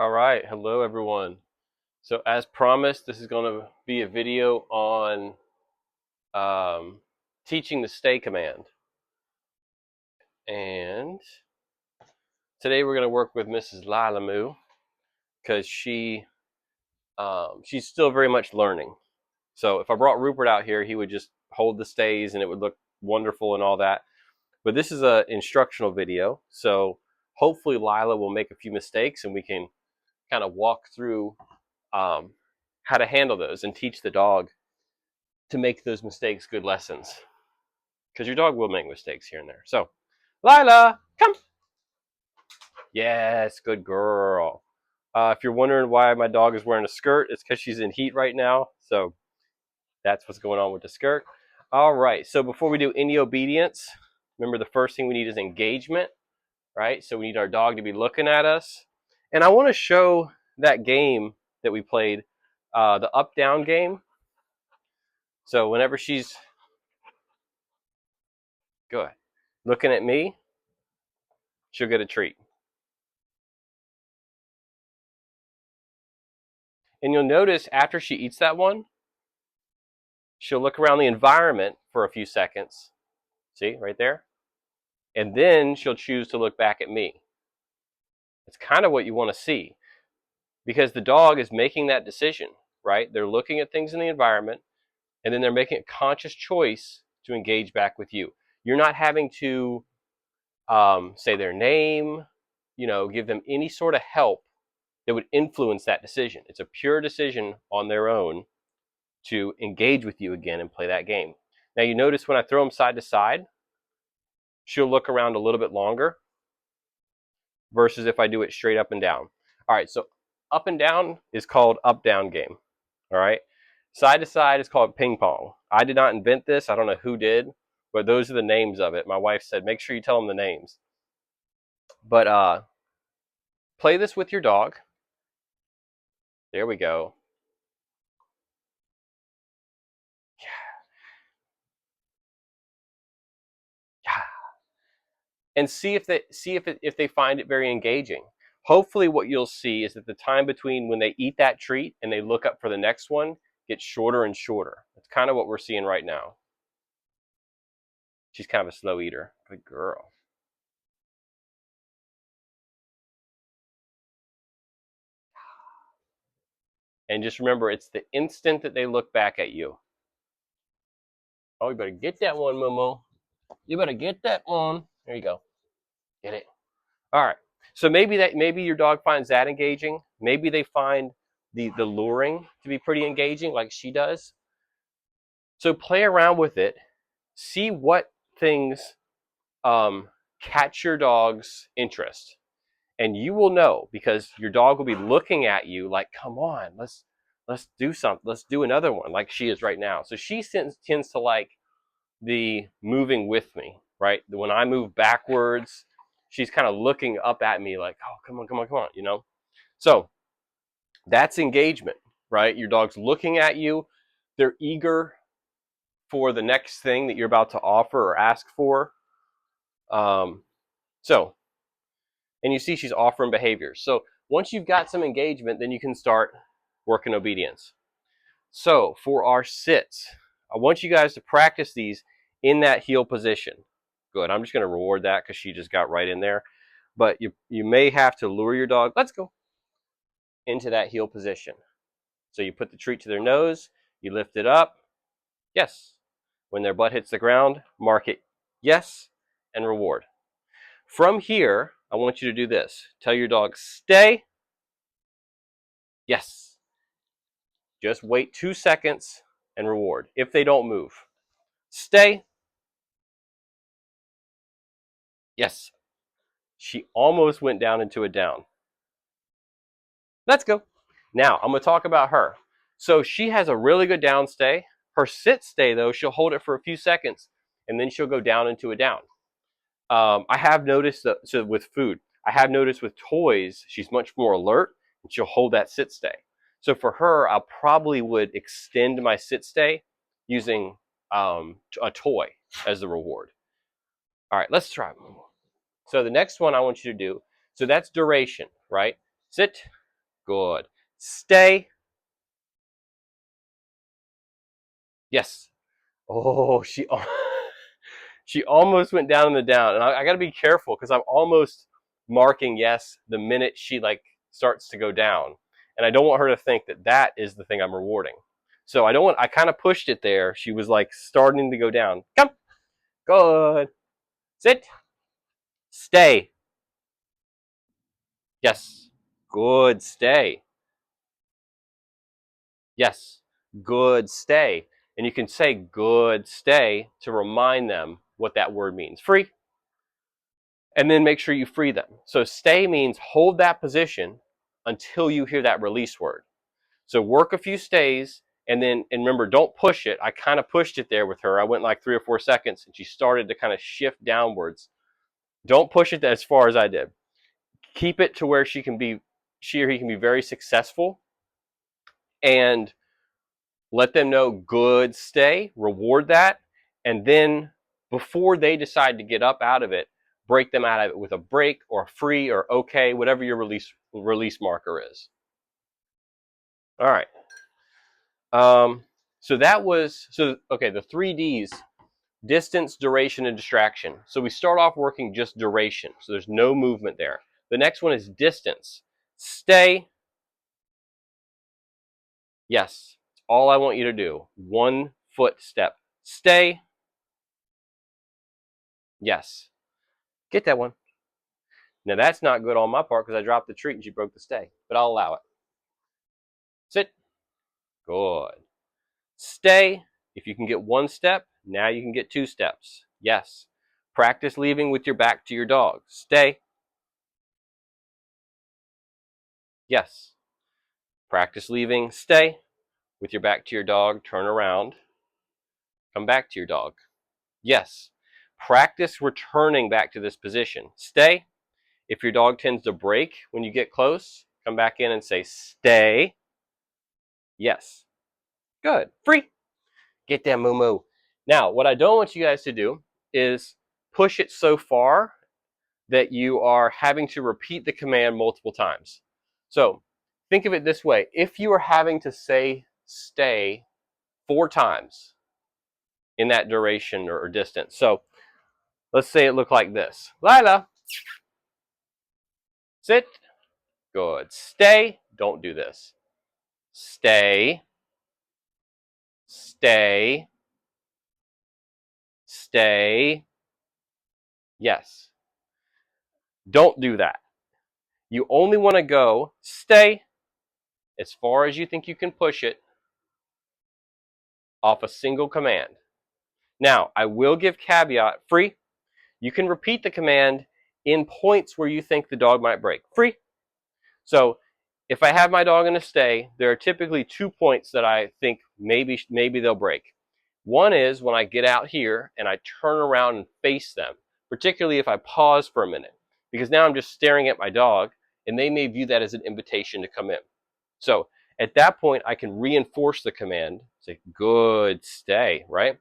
All right, hello everyone. So as promised, this is going to be a video on teaching the stay command. And today we're going to work with Mrs. Lila Moo because she's still very much learning. So if I brought Rupert out here, he would just hold the stays and it would look wonderful and all that. But this is an instructional video, so hopefully Lila will make a few mistakes and we can kind of walk through how to handle those and teach the dog to make those mistakes good lessons. Because your dog will make mistakes here and there. So, Lila, come. Yes, good girl. If you're wondering why my dog is wearing a skirt, it's because she's in heat right now. So that's what's going on with the skirt. All right, so before we do any obedience, remember the first thing we need is engagement, right? So we need our dog to be looking at us. And I want to show that game that we played, the up-down game. So whenever she's good looking at me, she'll get a treat. And you'll notice after she eats that one, she'll look around the environment for a few seconds. See, right there? And then she'll choose to look back at me. It's kind of what you want to see because the dog is making that decision, right? They're looking at things in the environment and then they're making a conscious choice to engage back with you. You're not having to say their name, give them any sort of help that would influence that decision. It's a pure decision on their own to engage with you again and play that game. Now you notice when I throw them side to side, she'll look around a little bit longer versus if I do it straight up and down. All right, so up and down is called up-down game. All right, side to side is called ping pong. I did not invent this. I don't know who did, but those are the names of it. My wife said, make sure you tell them the names. But play this with your dog. There we go. And see if they find it very engaging. Hopefully what you'll see is that the time between when they eat that treat and they look up for the next one gets shorter and shorter. That's kind of what we're seeing right now. She's kind of a slow eater. Good girl. And just remember, it's the instant that they look back at you. Oh, you better get that one, Momo. You better get that one. There you go. Get it. All right. So maybe your dog finds that engaging. Maybe they find the luring to be pretty engaging, like she does. So play around with it. See what things catch your dog's interest, and you will know because your dog will be looking at you like, "Come on, let's do something. Let's do another one," like she is right now. So she tends to like the moving with me, right? When I move backwards, she's kind of looking up at me like, "Oh, come on, come on, come on," So that's engagement, right? Your dog's looking at you. They're eager for the next thing that you're about to offer or ask for. So, and you see she's offering behaviors. So once you've got some engagement, then you can start working obedience. So for our sits, I want you guys to practice these in that heel position. Good. I'm just going to reward that because she just got right in there. But you may have to lure your dog, let's go, into that heel position. So you put the treat to their nose, you lift it up, yes. When their butt hits the ground, mark it yes, and reward. From here, I want you to do this. Tell your dog, stay. Yes. Just wait 2 seconds and reward if they don't move. Stay. Yes. She almost went down into a down. Let's go. Now, I'm going to talk about her. So she has a really good down stay. Her sit stay, though, she'll hold it for a few seconds, and then she'll go down into a down. I have noticed that so with food, I have noticed with toys, she's much more alert, and she'll hold that sit stay. So for her, I probably would extend my sit stay using a toy as the reward. All right, let's try. So the next one I want you to do, so that's duration, right? Sit, Good. Stay. Yes. Oh, she almost went down in the down. And I got to be careful because I'm almost marking yes the minute she like starts to go down. And I don't want her to think that that is the thing I'm rewarding. So I kind of pushed it there. She was like starting to go down. Come. Good. Sit. Stay. Yes. Good. Stay. Yes. Good. Stay. And you can say good. Stay to remind them what that word means. Free. And then make sure you free them. So stay means hold that position until you hear that release word. So work a few stays, and remember, don't push it. I kind of pushed it there with her. I went like 3 or 4 seconds, and she started to kind of shift downwards. Don't push it as far as I did. Keep it to where she or he can be very successful, and let them know good stay, reward that, and then before they decide to get up out of it, break them out of it with a break or a free or okay, whatever your release marker is. All right. So the 3 Ds: distance, duration, and distraction. So we start off working just duration. So there's no movement there. The next one is distance. Stay. Yes. All I want you to do. 1 foot step. Stay. Yes. Get that one. Now that's not good on my part because I dropped the treat and she broke the stay, but I'll allow it. Sit. Good. Stay. If you can get 1 step, now you can get 2 steps. Yes. Practice leaving with your back to your dog. Stay. Yes. Practice leaving. Stay. With your back to your dog. Turn around. Come back to your dog. Yes. Practice returning back to this position. Stay. If your dog tends to break when you get close, come back in and say, stay. Yes. Good. Free. Get that moo-moo. Now, what I don't want you guys to do is push it so far that you are having to repeat the command multiple times. So think of it this way. If you are having to say stay 4 times in that duration or distance. So let's say it looked like this. Lila, sit. Good. Stay. Don't do this. Stay. Stay. Stay. Yes. Don't do that. You only want to go stay as far as you think you can push it off a single command. Now, I will give caveat, free. You can repeat the command in points where you think the dog might break. Free. So if I have my dog in a stay, there are typically 2 points that I think maybe they'll break. One is when I get out here and I turn around and face them, particularly if I pause for a minute, because now I'm just staring at my dog and they may view that as an invitation to come in. So at that point, I can reinforce the command, say, good stay, right?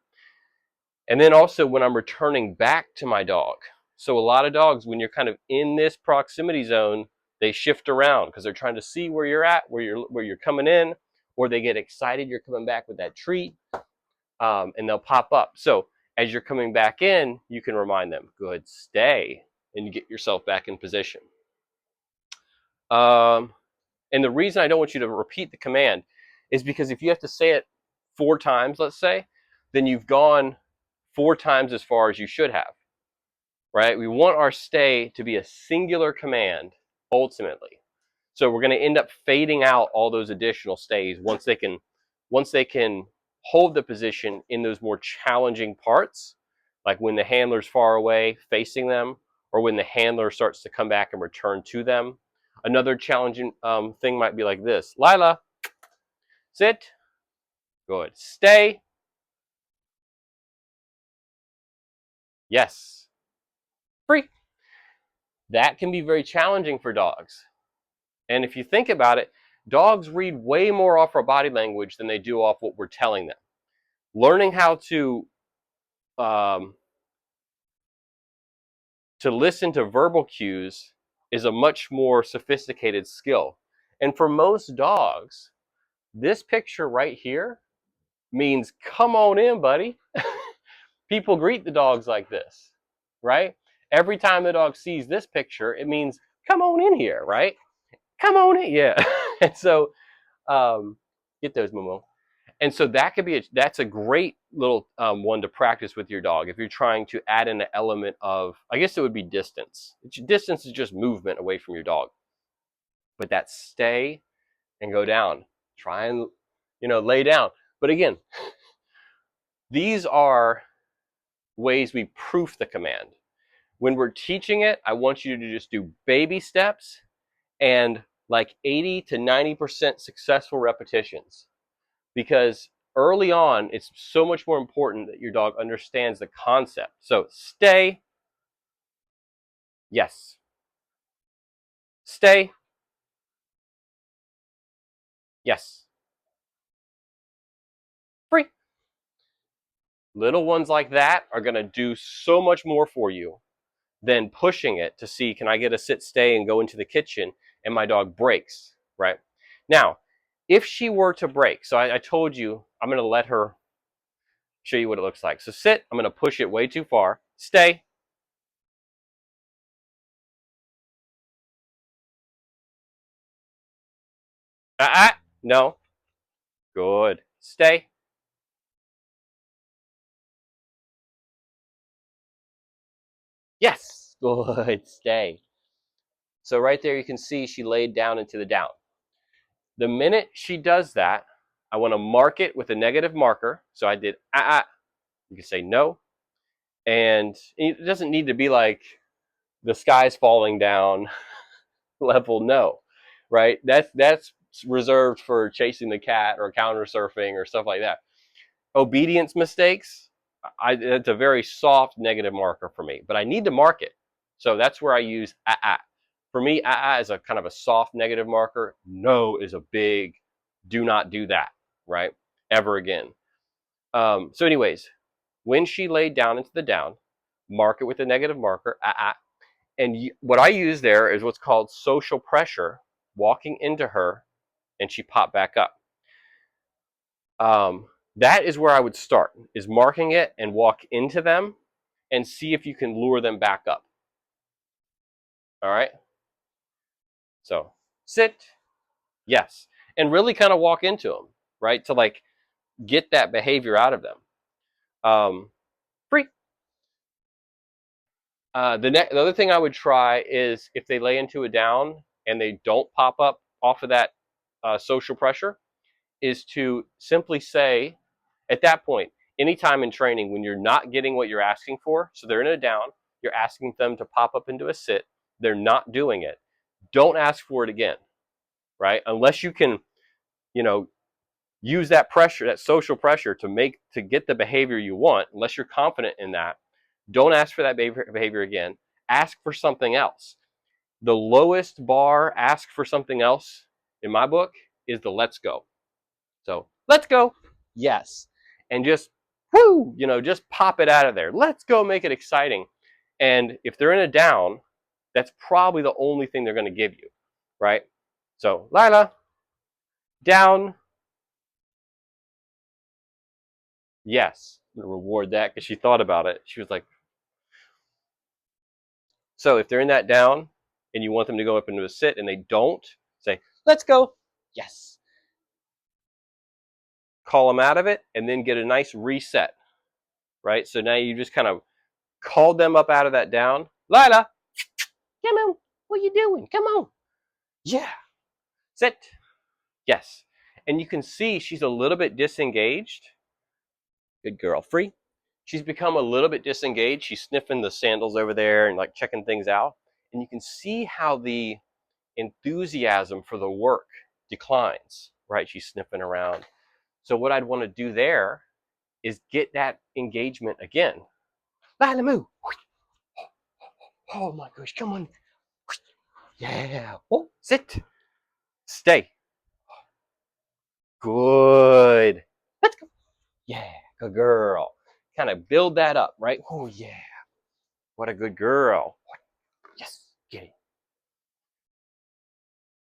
And then also when I'm returning back to my dog. So a lot of dogs, when you're kind of in this proximity zone, they shift around because they're trying to see where you're at, where you're coming in, or they get excited you're coming back with that treat, and they'll pop up. So as you're coming back in, you can remind them, good stay, and you get yourself back in position. And the reason I don't want you to repeat the command is because if you have to say it 4 times, let's say, then you've gone 4 times as far as you should have, right? We want our stay to be a singular command ultimately. So we're going to end up fading out all those additional stays once they can hold the position in those more challenging parts, like when the handler's far away facing them, or when the handler starts to come back and return to them. Another challenging thing might be like this. Lila, sit. Good. Stay. Yes. Free. That can be very challenging for dogs. And if you think about it, dogs read way more off our body language than they do off what we're telling them. Learning how to listen to verbal cues is a much more sophisticated skill. And for most dogs, this picture right here means come on in, buddy. People greet the dogs like this, right? Every time the dog sees this picture, it means come on in here, right? Come on in, yeah. And so, get those, Momo. And so that could be that's a great little one to practice with your dog if you're trying to add in an element of, I guess it would be distance. Distance is just movement away from your dog, but that stay and go down. Try and lay down. But again, these are ways we proof the command. When we're teaching it, I want you to just do baby steps and like 80 to 90% successful repetitions. Because early on, it's so much more important that your dog understands the concept. So stay. Yes. Stay. Yes. Free. Little ones like that are going to do so much more for you than pushing it to see, can I get a sit, stay, and go into the kitchen, and my dog breaks, right? Now, if she were to break, so I told you I'm going to let her show you what it looks like. So sit, I'm going to push it way too far. Stay. No. Good. Stay. Yes. Good. Stay. So right there you can see she laid down into the down. The minute she does that, I want to mark it with a negative marker. So I did You can say no. And it doesn't need to be like the sky's falling down level, no. Right? That's reserved for chasing the cat or counter surfing or stuff like that. Obedience mistakes, it's a very soft negative marker for me, but I need to mark it. So that's where I use For me, is a kind of a soft negative marker. No is a big, do not do that, right? Ever again. So anyways, when she laid down into the down, mark it with a negative marker, and what I use there is what's called social pressure, walking into her, and she popped back up. That is where I would start, is marking it and walk into them and see if you can lure them back up. All right? So sit, yes. And really kind of walk into them, right? To like get that behavior out of them. Free. The other thing I would try is if they lay into a down and they don't pop up off of that social pressure, is to simply say, at that point, anytime in training when you're not getting what you're asking for, so they're in a down, you're asking them to pop up into a sit, they're not doing it, don't ask for it again, right? Unless you can, use that pressure, that social pressure to get the behavior you want, unless you're confident in that, don't ask for that behavior again. Ask for something else. The lowest bar, ask for something else, in my book, is the let's go. So, let's go. Yes. And just, whoo, just pop it out of there. Let's go, make it exciting. And if they're in a down, that's probably the only thing they're going to give you, right? So, Lila, down. Yes. I'm going to reward that because she thought about it. She was like, so if they're in that down and you want them to go up into a sit and they don't, say, let's go. Yes. Call them out of it and then get a nice reset, right? So now you just kind of called them up out of that down. Lila, come on. What are you doing? Come on. Yeah. Sit. Yes. And you can see she's a little bit disengaged. Good girl. Free. She's become a little bit disengaged. She's sniffing the sandals over there and like checking things out. And you can see how the enthusiasm for the work declines, right? She's sniffing around. So what I'd want to do there is get that engagement again. Lila, move. Oh my gosh, come on. Yeah. Oh, sit. Stay. Good. Let's go. Yeah, good girl. Kind of build that up, right? Oh yeah. What a good girl. Yes, get it.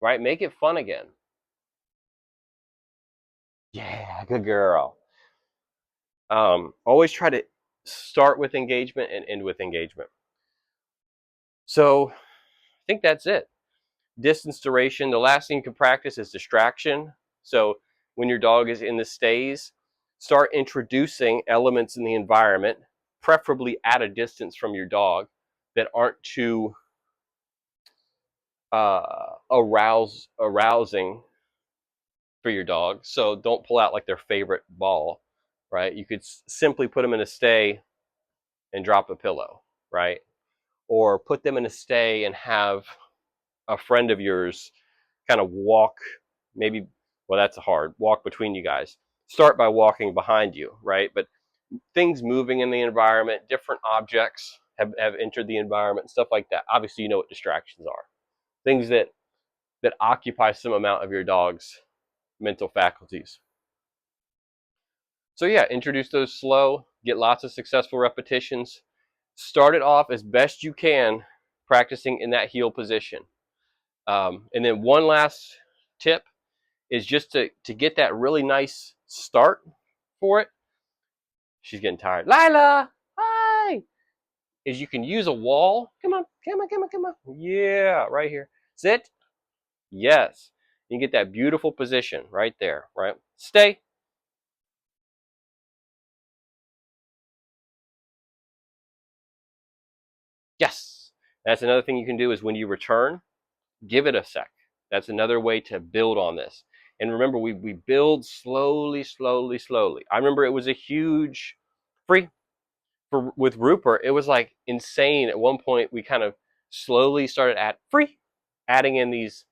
right? Make it fun again. Yeah, good girl. Always try to start with engagement and end with engagement. So I think that's it. Distance duration. The last thing you can practice is distraction. So when your dog is in the stays, start introducing elements in the environment, preferably at a distance from your dog, that aren't too arousing for your dog. So don't pull out like their favorite ball, right? You could simply put them in a stay and drop a pillow, right? Or put them in a stay and have a friend of yours kind of walk, maybe, well, that's a hard walk between you guys. Start by walking behind you, right? But things moving in the environment, different objects have entered the environment, stuff like that. Obviously, you know what distractions are. Things that occupy some amount of your dog's mental faculties. So yeah, introduce those slow, get lots of successful repetitions. Start it off as best you can, practicing in that heel position. And then one last tip is just to get that really nice start for it. She's getting tired. Lila, hi! Is you can use a wall. Come on, come on, come on, come on. Yeah, right here. Sit. Yes. You get that beautiful position right there, right? Stay. Yes. That's another thing you can do is when you return, give it a sec. That's another way to build on this. And remember, we build slowly, slowly, slowly. I remember it was a huge free with Rupert. It was like insane. At one point, we kind of slowly started at free, adding in these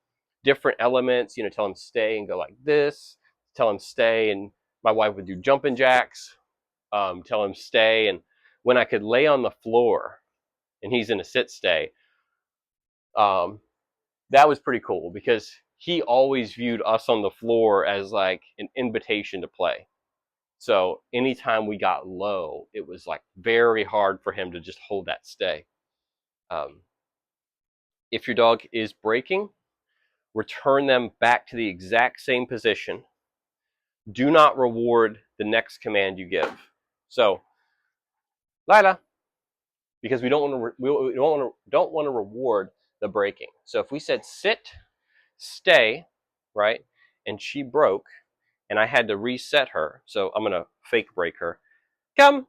different elements. You know, tell him stay and go like this. Tell him stay, and my wife would do jumping jacks. Tell him stay, and when I could lay on the floor, and he's in a sit stay, um, that was pretty cool because he always viewed us on the floor as like an invitation to play. So anytime we got low, it was like very hard for him to just hold that stay. Um, if your dog is breaking, return them back to the exact same position. Do not reward the next command you give. So, Lila, because we don't want to don't want to reward the breaking. So if we said sit, stay, right, and she broke, and I had to reset her. So I'm gonna fake break her. Come,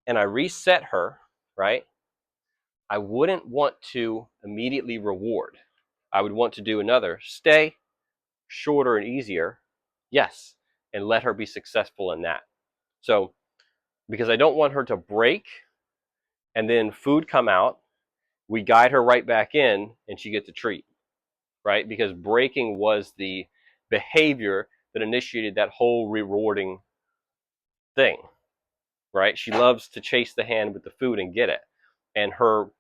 and I reset her, right? I wouldn't want to immediately reward. I would want to do another stay, shorter and easier, yes, and let her be successful in that. So because I don't want her to break and then food come out, we guide her right back in and she gets a treat, right? Because breaking was the behavior that initiated that whole rewarding thing, right? She loves to chase the hand with the food and get it. And her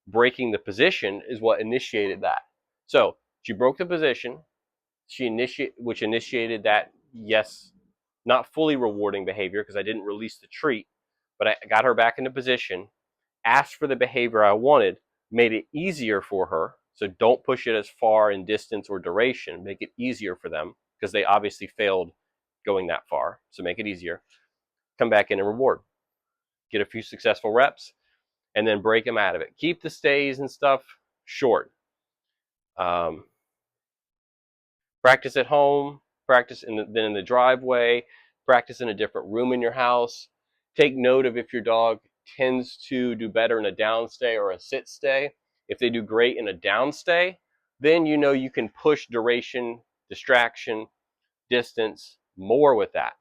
breaking the position is what initiated that. So she broke the position, which initiated that, yes, not fully rewarding behavior because I didn't release the treat, but I got her back into position, asked for the behavior I wanted, made it easier for her. So don't push it as far in distance or duration. Make it easier for them because they obviously failed going that far. So make it easier. Come back in and reward. Get a few successful reps and then break them out of it. Keep the stays and stuff short. Um, practice at home, practice then in the driveway, practice in a different room in your house. Take note of if your dog tends to do better in a down stay or a sit stay. If they do great in a down stay, then you know you can push duration, distraction, distance more with that.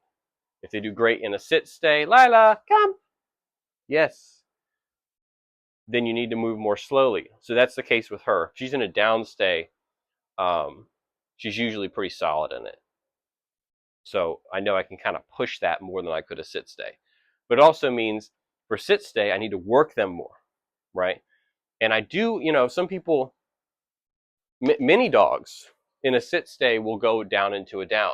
If they do great in a sit stay, Lila, come. Yes. Then you need to move more slowly. So that's the case with her. If she's in a down stay, she's usually pretty solid in it. So I know I can kind of push that more than I could a sit stay. But it also means for sit stay, I need to work them more, right? And I do, you know, some people, many dogs in a sit stay will go down into a down.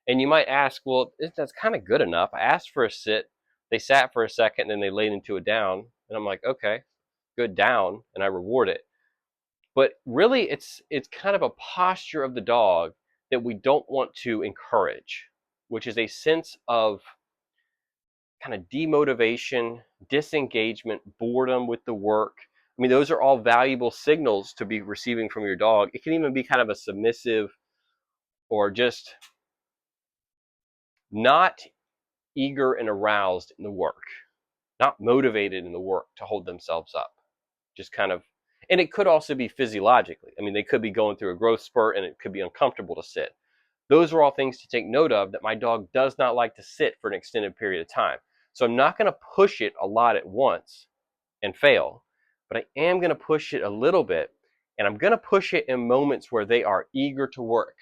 And you might ask, well, that's kind of good enough. I asked for a sit, they sat for a second, and then they laid into a down. And I'm like, okay, good down, and I reward it. But really, it's kind of a posture of the dog that we don't want to encourage, which is a sense of kind of demotivation, disengagement, boredom with the work. I mean, those are all valuable signals to be receiving from your dog. It can even be kind of a submissive or just not eager and aroused in the work, not motivated in the work to hold themselves up. Just kind of, and it could also be physiologically. I mean, they could be going through a growth spurt and it could be uncomfortable to sit. Those are all things to take note of, that my dog does not like to sit for an extended period of time. So I'm not going to push it a lot at once and fail, but I am going to push it a little bit, and I'm going to push it in moments where they are eager to work,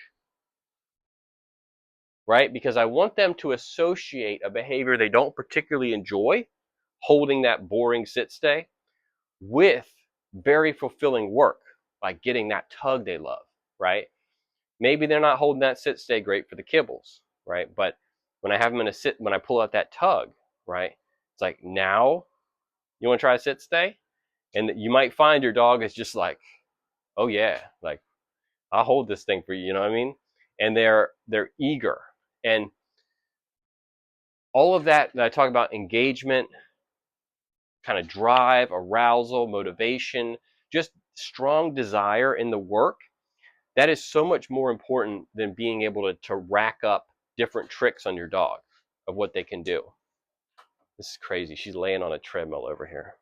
right? Because I want them to associate a behavior they don't particularly enjoy, holding that boring sit stay, with very fulfilling work, like getting that tug they love, right? Maybe they're not holding that sit stay great for the kibbles, right? But when I have them in a sit, when I pull out that tug, right? It's like, now you want to try a sit stay? And you might find your dog is just like, oh yeah, like, I'll hold this thing for you, you know what I mean? And they're eager. And all of that I talk about, engagement, kind of drive, arousal, motivation, just strong desire in the work, that is so much more important than being able to rack up different tricks on your dog of what they can do. This is crazy. She's laying on a treadmill over here.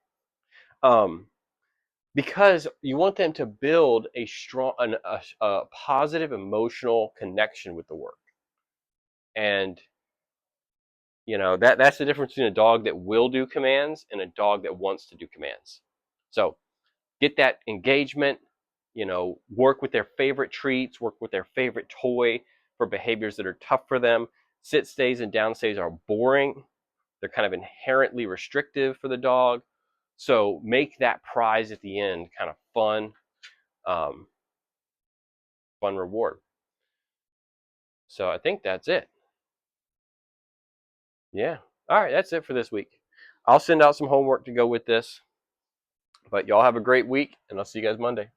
Because you want them to build a strong, a positive emotional connection with the work. And you know, that's the difference between a dog that will do commands and a dog that wants to do commands. So get that engagement, you know, work with their favorite treats, work with their favorite toy for behaviors that are tough for them. Sit stays and down stays are boring. They're kind of inherently restrictive for the dog. So make that prize at the end kind of fun, fun reward. So I think that's it. Yeah. All right, that's it for this week. I'll send out some homework to go with this. But y'all have a great week, and I'll see you guys Monday.